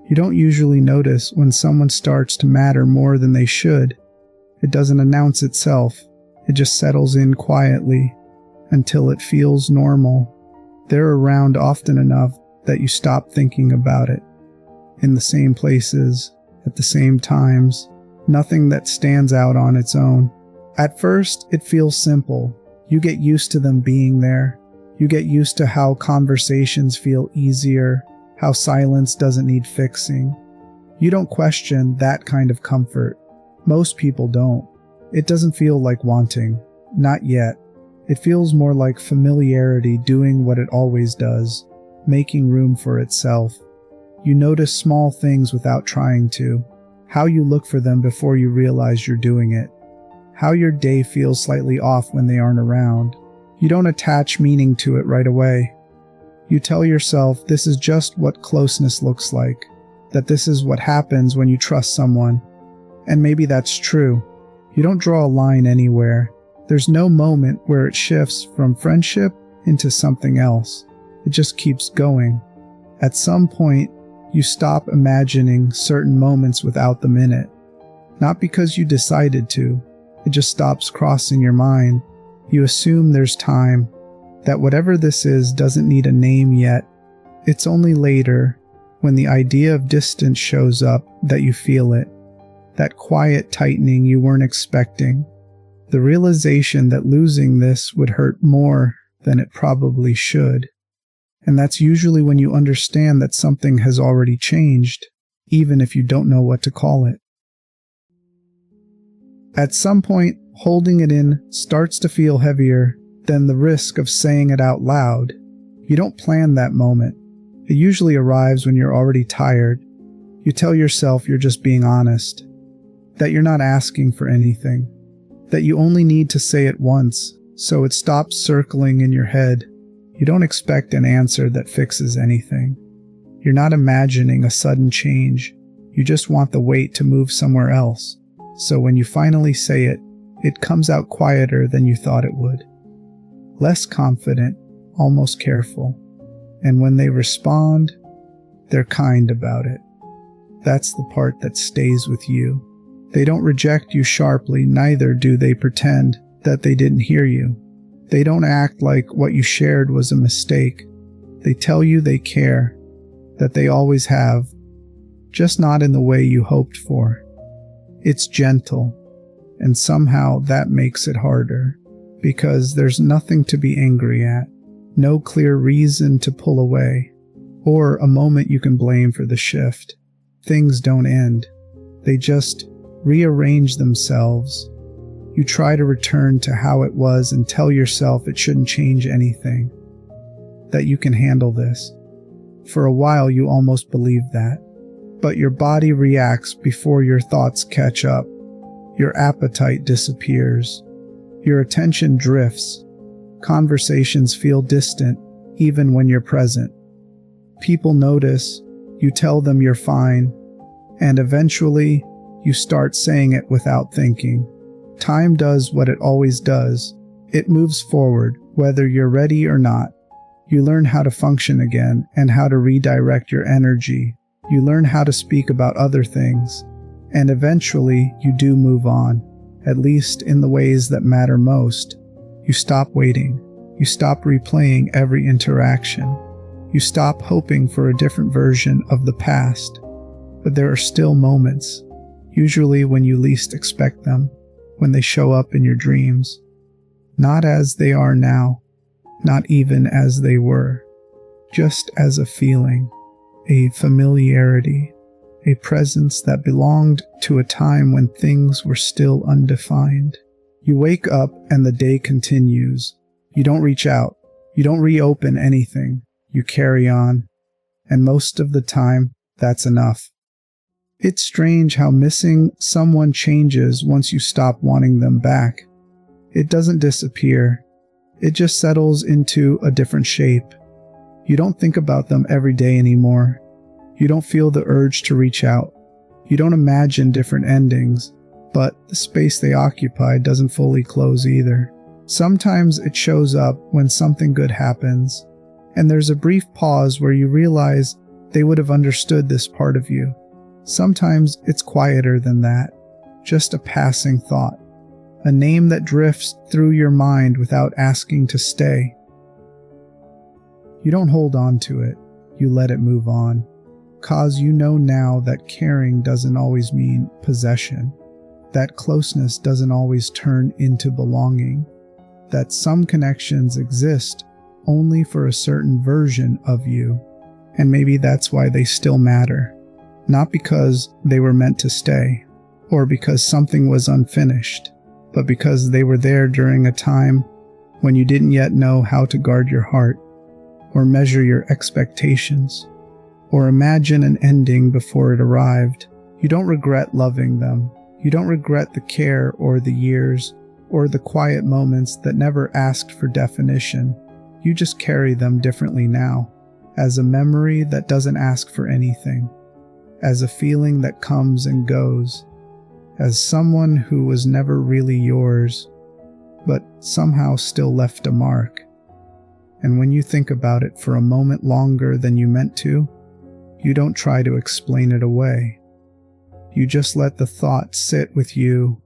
You don't usually notice when someone starts to matter more than they should. It doesn't announce itself. It just settles in quietly until it feels normal. They're around often enough that you stop thinking about it. In the same places, at the same times, nothing that stands out on its own. At first, it feels simple. You get used to them being there. You get used to how conversations feel easier, how silence doesn't need fixing. You don't question that kind of comfort. Most people don't. It doesn't feel like wanting. Not yet. It feels more like familiarity doing what it always does, making room for itself. You notice small things without trying to. How you look for them before you realize you're doing it. How your day feels slightly off when they aren't around. You don't attach meaning to it right away. You tell yourself this is just what closeness looks like, that this is what happens when you trust someone. And maybe that's true. You don't draw a line anywhere. There's no moment where it shifts from friendship into something else. It just keeps going. At some point, you stop imagining certain moments without them in it. Not because you decided to. It just stops crossing your mind. You assume there's time, that whatever this is doesn't need a name yet. It's only later, when the idea of distance shows up, that you feel it. That quiet tightening you weren't expecting. The realization that losing this would hurt more than it probably should. And that's usually when you understand that something has already changed, even if you don't know what to call it. At some point, holding it in starts to feel heavier than the risk of saying it out loud. You don't plan that moment. It usually arrives when you're already tired. You tell yourself you're just being honest, that you're not asking for anything, that you only need to say it once, so it stops circling in your head. You don't expect an answer that fixes anything. You're not imagining a sudden change. You just want the weight to move somewhere else. So when you finally say it, it comes out quieter than you thought it would. Less confident, almost careful. And when they respond, they're kind about it. That's the part that stays with you. They don't reject you sharply, neither do they pretend that they didn't hear you. They don't act like what you shared was a mistake. They tell you they care, that they always have, just not in the way you hoped for. It's gentle, and somehow that makes it harder, because there's nothing to be angry at, no clear reason to pull away, or a moment you can blame for the shift. Things don't end. They just rearrange themselves. You try to return to how it was and tell yourself it shouldn't change anything, that you can handle this. For a while you almost believe that, but your body reacts before your thoughts catch up. Your appetite disappears. Your attention drifts. Conversations feel distant, even when you're present. People notice, you tell them you're fine, and eventually, you start saying it without thinking. Time does what it always does. It moves forward, whether you're ready or not. You learn how to function again and how to redirect your energy. You learn how to speak about other things. And eventually, you do move on, at least in the ways that matter most. You stop waiting. You stop replaying every interaction. You stop hoping for a different version of the past. But there are still moments, usually when you least expect them, when they show up in your dreams. Not as they are now, not even as they were, just as a feeling, a familiarity, a presence that belonged to a time when things were still undefined. You wake up and the day continues. You don't reach out. You don't reopen anything. You carry on. And most of the time, that's enough. It's strange how missing someone changes once you stop wanting them back. It doesn't disappear. It just settles into a different shape. You don't think about them every day anymore. You don't feel the urge to reach out. You don't imagine different endings, but the space they occupy doesn't fully close either. Sometimes it shows up when something good happens, and there's a brief pause where you realize they would have understood this part of you. Sometimes it's quieter than that, just a passing thought, a name that drifts through your mind without asking to stay. You don't hold on to it, you let it move on, 'cause you know now that caring doesn't always mean possession, that closeness doesn't always turn into belonging, that some connections exist only for a certain version of you, and maybe that's why they still matter, not because they were meant to stay, or because something was unfinished, but because they were there during a time when you didn't yet know how to guard your heart, or measure your expectations, or imagine an ending before it arrived. You don't regret loving them. You don't regret the care or the years, or the quiet moments that never asked for definition. You just carry them differently now, as a memory that doesn't ask for anything, as a feeling that comes and goes, as someone who was never really yours, but somehow still left a mark. And when you think about it for a moment longer than you meant to, you don't try to explain it away. You just let the thought sit with you